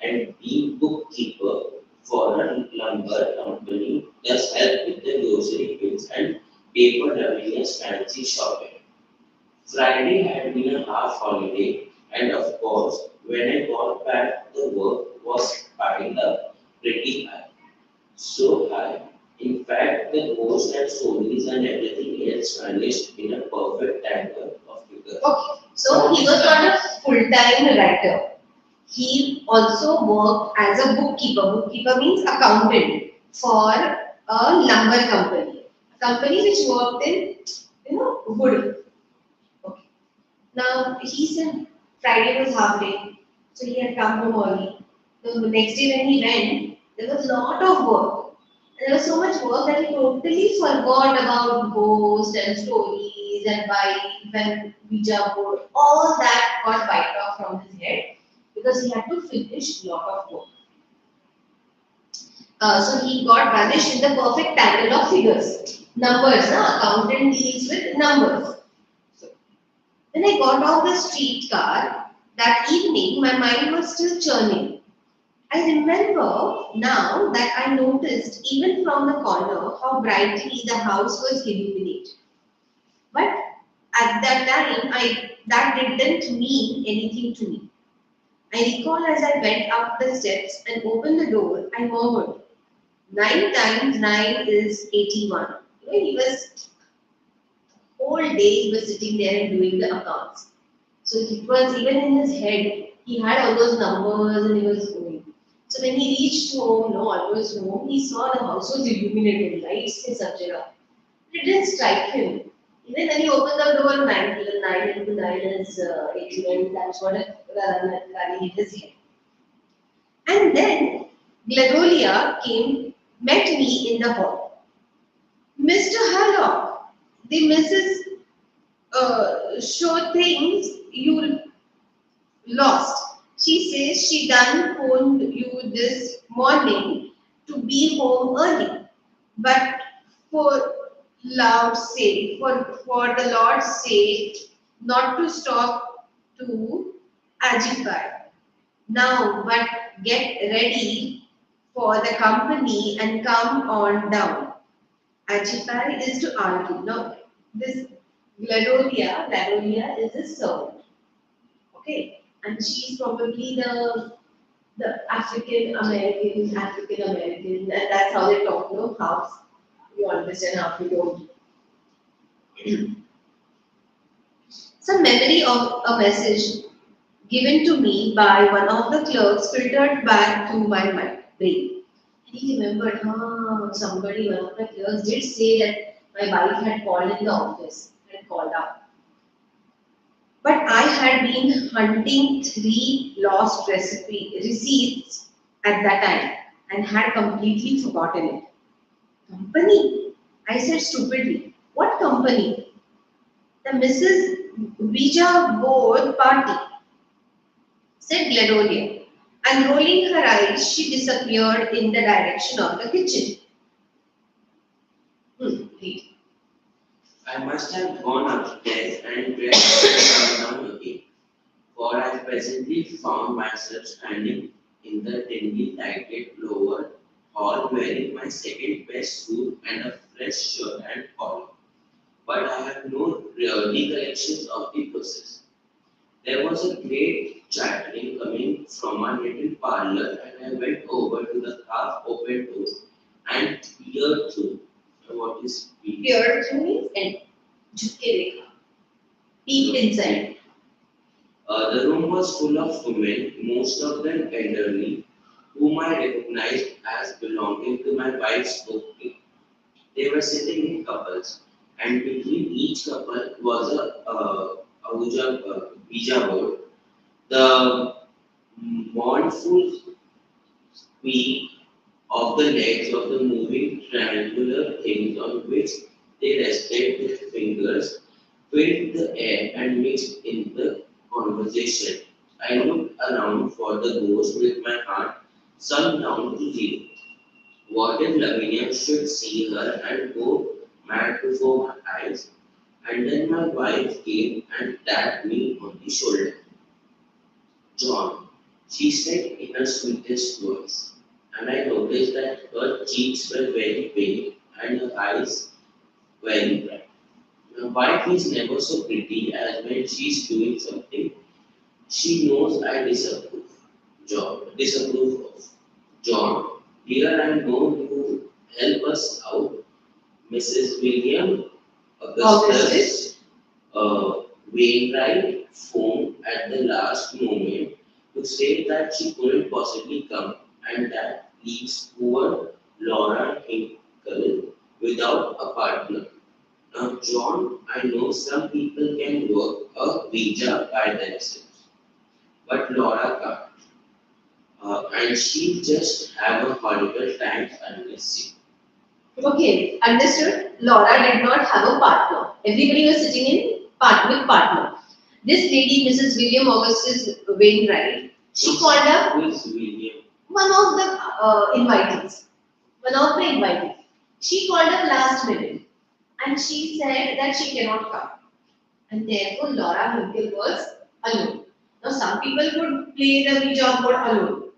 and being bookkeeper for a lumber company does help with the grocery bills and paper Lavinia's fancy shopping. Friday had been a half holiday, and of course, when I got back, the work was piled up pretty high. So high, in fact, the ghosts and stories and everything else vanished in a perfect tangle of figures. Okay, so he was not a full-time writer. He also worked as a bookkeeper. Bookkeeper means accountant for a lumber company. A company which worked in, wood. Okay. Now he said Friday was half day, so he had come home early. The next day when he went, there was a lot of work. And there was so much work that he totally forgot about ghosts and stories and vibes and Ouija board. All that got wiped off from his head because he had to finish a lot of work. So he got vanished in the perfect tangle of figures. Numbers, accountant deals with numbers. So, when I got off the streetcar that evening, my mind was still churning. I remember now that I noticed even from the corner how brightly the house was illuminated. But at that time, that didn't mean anything to me. I recall as I went up the steps and opened the door, I murmured, 9 times 9 is 81. He was whole day he was sitting there and doing the accounts. So it was even in his head, he had all those numbers and he was going. So when he reached home, no, almost home, he saw the house was illuminated, lights, etc. It didn't strike him. Even when he opened the door, 9 into 9 is 81, that's what it running in his head. And then Gladolia came, met me in the hall. Mr. Haddock, the Mrs. Show things you lost. She says she done phoned you this morning to be home early. But for Lord's sake, for the Lord's sake, not to stop to agify. Now, but get ready for the company and come on down. Agify is to argue. Now, this Gladolia is a servant. Okay, and she's probably the African American, and that's how they talk. No, half you understand, half you don't. Some memory of a message given to me by one of the clerks filtered back to my mind, brain. And he remembered, somebody, one of the clerks did say that my wife had called in the office, had called up. But I had been hunting 3 lost receipts at that time and had completely forgotten it. Company? I said stupidly. What company? The Mrs. Ouija board party, said Gladolia. And rolling her eyes, she disappeared in the direction of the kitchen. Read. I must have gone upstairs and dressed and come down again, for I presently found myself standing in the dimly lighted lower hall wearing my second best suit and a fresh shirt and collar. But I have no recollections of the process. There was a great chattering coming from our little parlor, and I went over to the half open door and peered through. What is peered? Peered through means and jhuke dekha. Peeped inside. The room was full of women, most of them elderly, whom I recognized as belonging to my wife's company. They were sitting in couples, and between each couple was Ouija board. The mournful squeak of the legs of the moving triangular things on which they rested with fingers filled the air and mixed in the conversation. I looked around for the ghost with my heart sunk down to zero. What if Lavinia should see her and go mad before my eyes? And then my wife came and tapped me on the shoulder. John, she said in her sweetest voice, and I noticed that her cheeks were very pale and her eyes very bright. My wife is never so pretty as when she's doing something she knows I disapprove of. John, dear, I know you help us out. Mrs. William Augustus Wainwright phoned at the last moment to say that she couldn't possibly come and that leaves poor Laura Hinkle without a partner. Now, John, I know some people can work a Ouija by themselves, but Laura can't. And she just have a horrible time unless you. Okay, understood. Laura did not have a partner. Everybody was sitting in with partner. This lady, Mrs. William Augustus Wainwright, she called up Who is William? one of the invitees. One of the invitees. She called up last minute and she said that she cannot come. And therefore Laura Hinkle was alone. Now some people could play the Ouija board alone,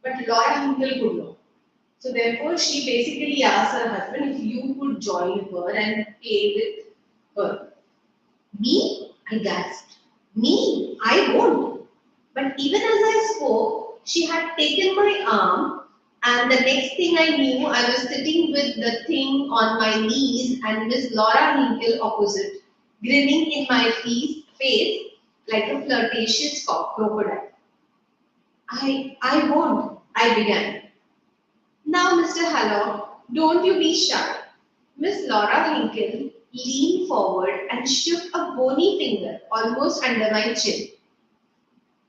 but Laura Hinkle could not. So therefore, she basically asked her husband if you could join her and play with her. Me? I gasped. Me? I won't. But even as I spoke, she had taken my arm, and the next thing I knew, I was sitting with the thing on my knees and Miss Laura Hinkle opposite, grinning in my face like a flirtatious crocodile. I won't, I began. Now, Mr. Hallock, don't you be shy. Miss Laura Hinkle leaned forward and shook a bony finger almost under my chin.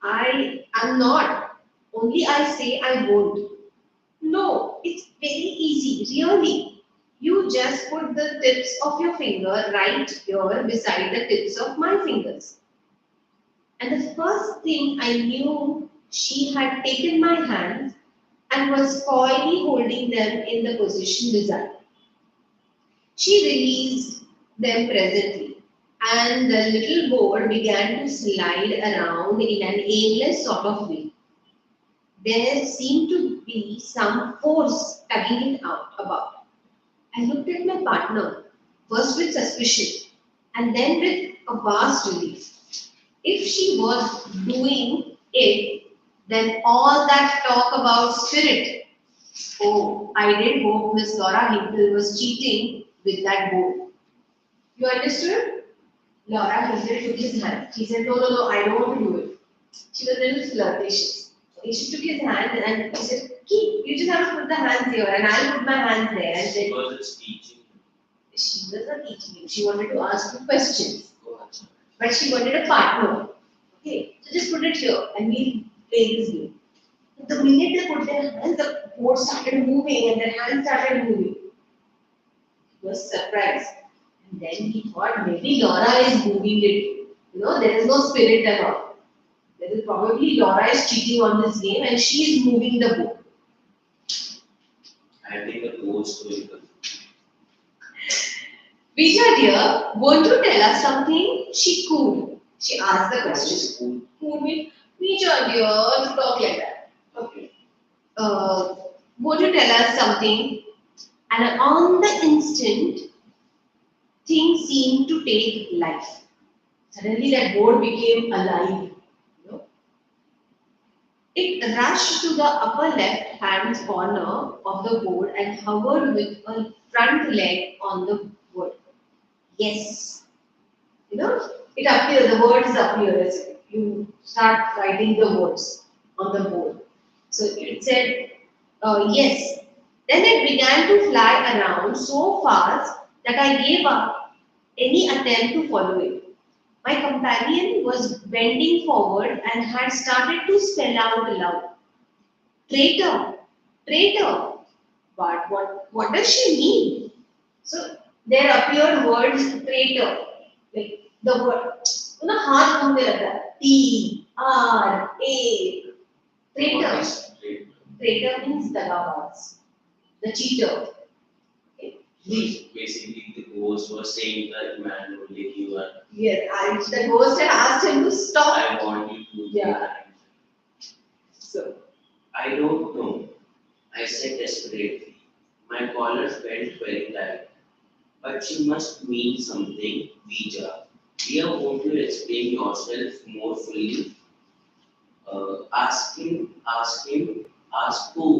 I am not. Only I say I won't. No, it's very easy, really. You just put the tips of your finger right here beside the tips of my fingers. And the first thing I knew, she had taken my hands and was coyly holding them in the position desired. She released them presently, and the little board began to slide around in an aimless sort of way. There seemed to be some force tugging it out about. I looked at my partner, first with suspicion, and then with a vast relief. If she was doing it, then all that talk about spirit. Oh, I did hope Miss Laura Hinkle was cheating with that board. You understood? Laura Hinkle took his hand. He said, no, I don't want to do it. She was a little flirtatious. Okay, she took his hand and he said, Keep, you just have to put the hands here and I'll put my hands there. And then Was teaching. she was not teaching him. She wanted to ask him questions. But she wanted a partner. Okay, so just put it here and we'll play this game. The minute they put their hands, the board started moving and their hands started moving. He was surprised. And then he thought maybe Laura is moving it. There is no spirit at all. There is probably Laura is cheating on this game and she is moving the board. I think a ghost story. Vija dear, won't you tell us something? She cooed. She asked the question. Cool means, Vija dear, to talk like that. Okay. Won't you tell us something? And on the instant, things seemed to take life. Suddenly that board became alive. It rushed to the upper left hand corner of the board and hovered with a front leg on the wood. Yes. It appears, the words appear as you start writing the words on the board. So it said, yes. Then it began to fly around so fast that I gave up any attempt to follow it. My companion was bending forward and had started to spell out aloud. Traitor, traitor. But what does she mean? So there appeared words traitor. Like the word, हाथ घूमने लगा. T, R, A. Traitor. Traitor means dagabaz. The cheater. Okay. Basically, the ghost was saying that man only you are. Yes, the ghost had asked him to stop. I want you to. Yeah. So. I don't know. I said desperately. My collar felt very tight. But you must mean something, Vija. Dear, won't you explain yourself more fully? Ask who,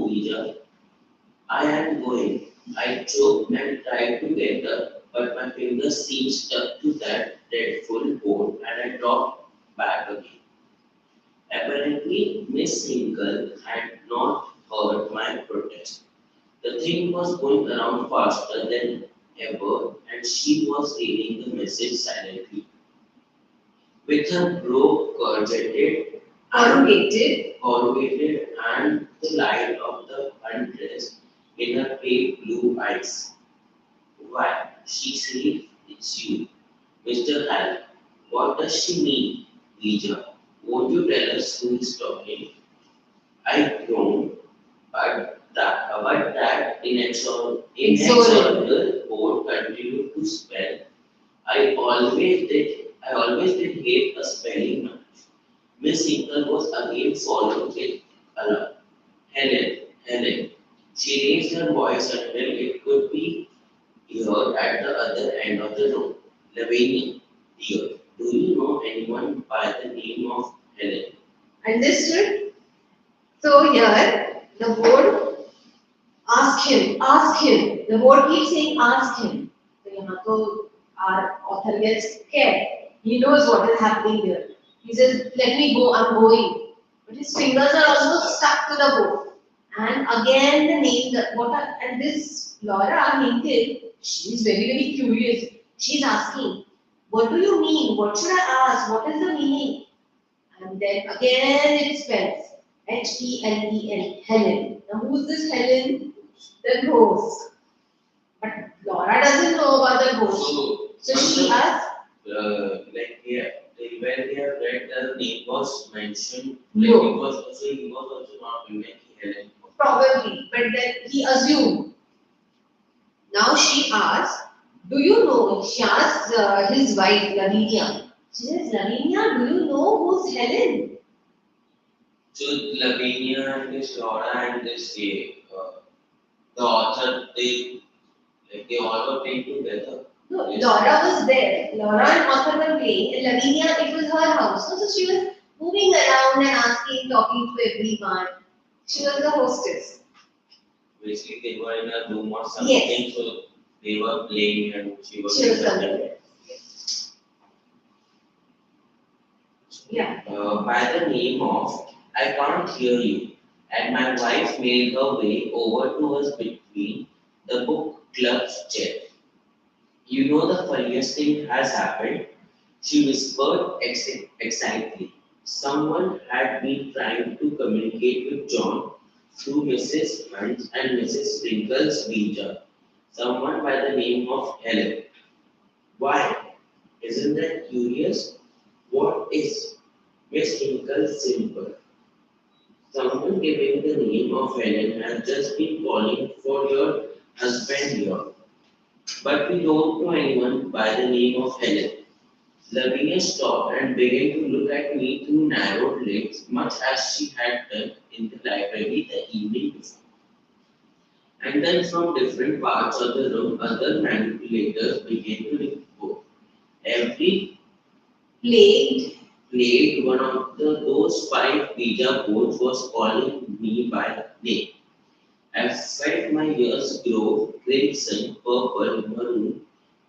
Vija? I am going. I choked and tried to get up, but my fingers seemed stuck to that dreadful board and I dropped back again. Apparently, Miss Hinkle had not heard my protest. The thing was going around faster than ever, and she was reading the message silently. With her brow corrugated, and the light of the undress in her pale blue eyes. Why, she said, it's you, Mr. Hal. What does she mean, Lija? Won't you tell us who is talking? I groaned, but that inexorable board continued to spell. I always did hate a spelling match. Miss Hinkle was again followed with alarm. Helen. She raised her voice until it could be heard at the other end of the room. Lavinia, dear, do you know anyone by the name of Helen? Understood? So here the board ask him. The board keeps saying ask him. So यहाँ तो our author gets scared. He knows what is happening here. He says, let me go, I'm going. But his fingers are also stuck to the board. And again the name, and this Laura Hinkle, she is very, very curious. She's asking, what do you mean? What should I ask? What is the meaning? And then again it spells Helen, Helen. Now who's this Helen? The ghost. But Laura doesn't know about the ghost. So she asks, like here, when they have read the name was mentioned, No. like he was also not like Helen. probably, but then he assumed. Now she asks, do you know? She asks his wife, Lavinia. She says, Lavinia, do you know who's Helen? So Lavinia and this Laura and this the author, they all were playing together. No, Yes. Laura was there. Laura and author were playing, and Lavinia, it was her house. So she was moving around and asking, talking to everyone. She was the hostess. Basically, they were in a room or something, Yes. so they were playing and she was She was with them. somewhere. Yeah. By the name of I can't hear you, and my wife made her way over to us between the book club's chair. You know the funniest thing has happened, she whispered excitedly. Someone had been trying to communicate with John through Mrs. Hunt and Mrs. Sprinkle's Ouija. Someone by the name of Helen. Why? Isn't that curious? What is Miss Hinkle's simple? Someone giving the name of Helen has just been calling for your husband here. But we don't know anyone by the name of Helen. Lavinia stopped and began to look at me through narrowed lids, much as she had done in the library the evening before. And then from different parts of the room, other manipulators began to report. Every played one of those 5 Ouija boards was calling me by name. I felt my ears grow crimson, purple, maroon.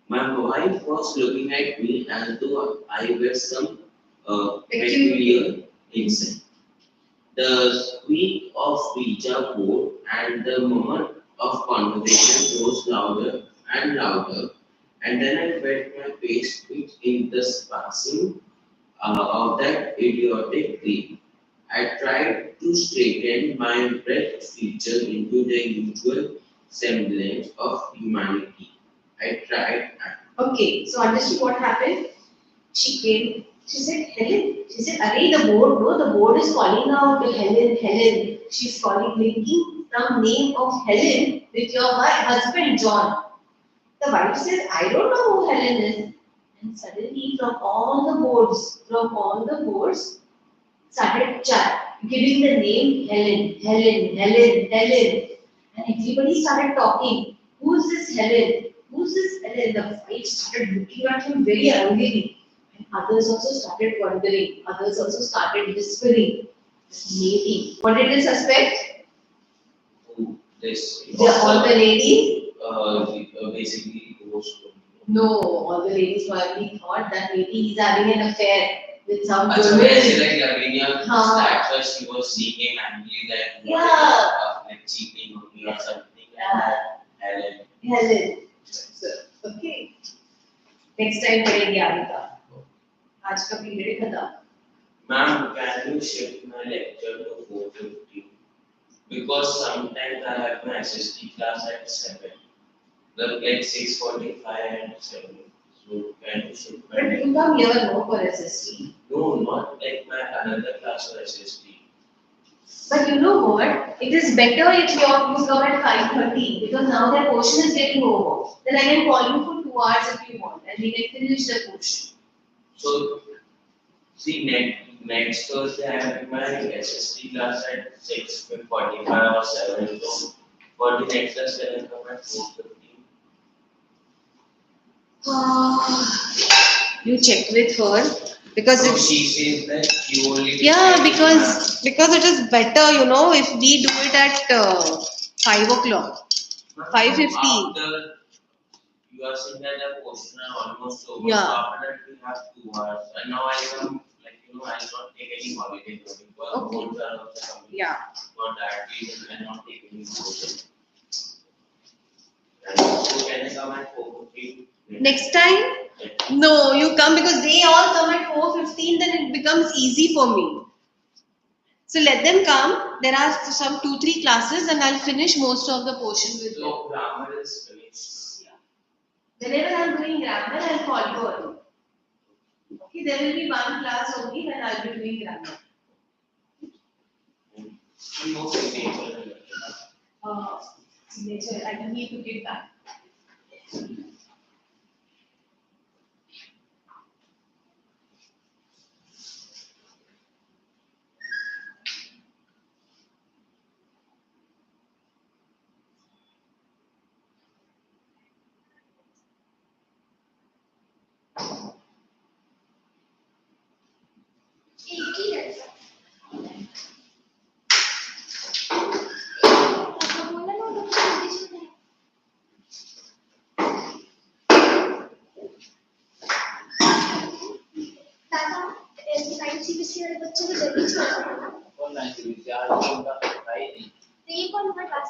My wife was looking at me as though I were some peculiar insect. The squeak of Ouija board and the murmur of conversation rose louder and louder, and then I felt my face twitch in the spasm of that idiotic dream. I tried to straighten my wrecked feature into the usual semblance of humanity. I tried. Okay, so understood what happened? She came, she said, Helen. She said, Array, the board, no, the board is calling out Helen, Helen. She's calling, linking some name of Helen with your husband, John. The wife says, I don't know who Helen is. And suddenly, from all the boards, started giving the name Helen, Helen, Helen, Helen. And everybody started talking. Who's this Helen? Who's this Helen? The wife started looking at him very angrily. And others also started wondering. Others also started whispering. Maybe. What did they suspect? Who this? All the ladies? Basically, ghost. No, all the ladies probably thought that maybe he's having an affair with some So woman. when I say like Lavinia, Huh. at first she was seeing him angry that Yeah. like cheating on me or something. Yeah. And Helen. So, okay. Next time पढ़ेंगे आगे का. आज का period खत्म. ma'am, can you shift my lecture to 4:15? Because sometimes I have my SST class at 7. Like 6:45 and 7. So can you shift my But lecture? you come here no for SST. No, not like my another class for SST. But you know what? It is better if you come at 5:30 because now their portion is getting over. Then I can call you for 2 hours if you want and we can finish the portion. So see next Thursday I have my SST class at 6:45 or 7. So for the next class I will come at 4:15. You check with her because So it's she says that you only. yeah, because it is better, you know, if we do it at 5 o'clock, 5:50. After you are saying that the question are almost over. Yeah. So after that we have 2 hours. And now I am like I'll not take any holiday because Okay. boards are also coming. Yeah. For that reason I not take any holiday. And so can I come at 4:15? Next time? No, you come because they all come at 4:15, then it becomes easy for me. So let them come. There are some 2-3 classes, and I'll finish most of the portion with them. So grammar is finished. Whenever I'm doing grammar, I'll call you early. Okay, there will be one class only when I'll be doing grammar. No signature. Signature, I will need to get back. एक ही लड़का बोला ना लोग जल्दी सुने दादा SND25 CBSE वाले बच्चों को जल्दी छोड़ और 9 CBSE आज उनका पढ़ाई नहीं तो ये कौन हमारे पास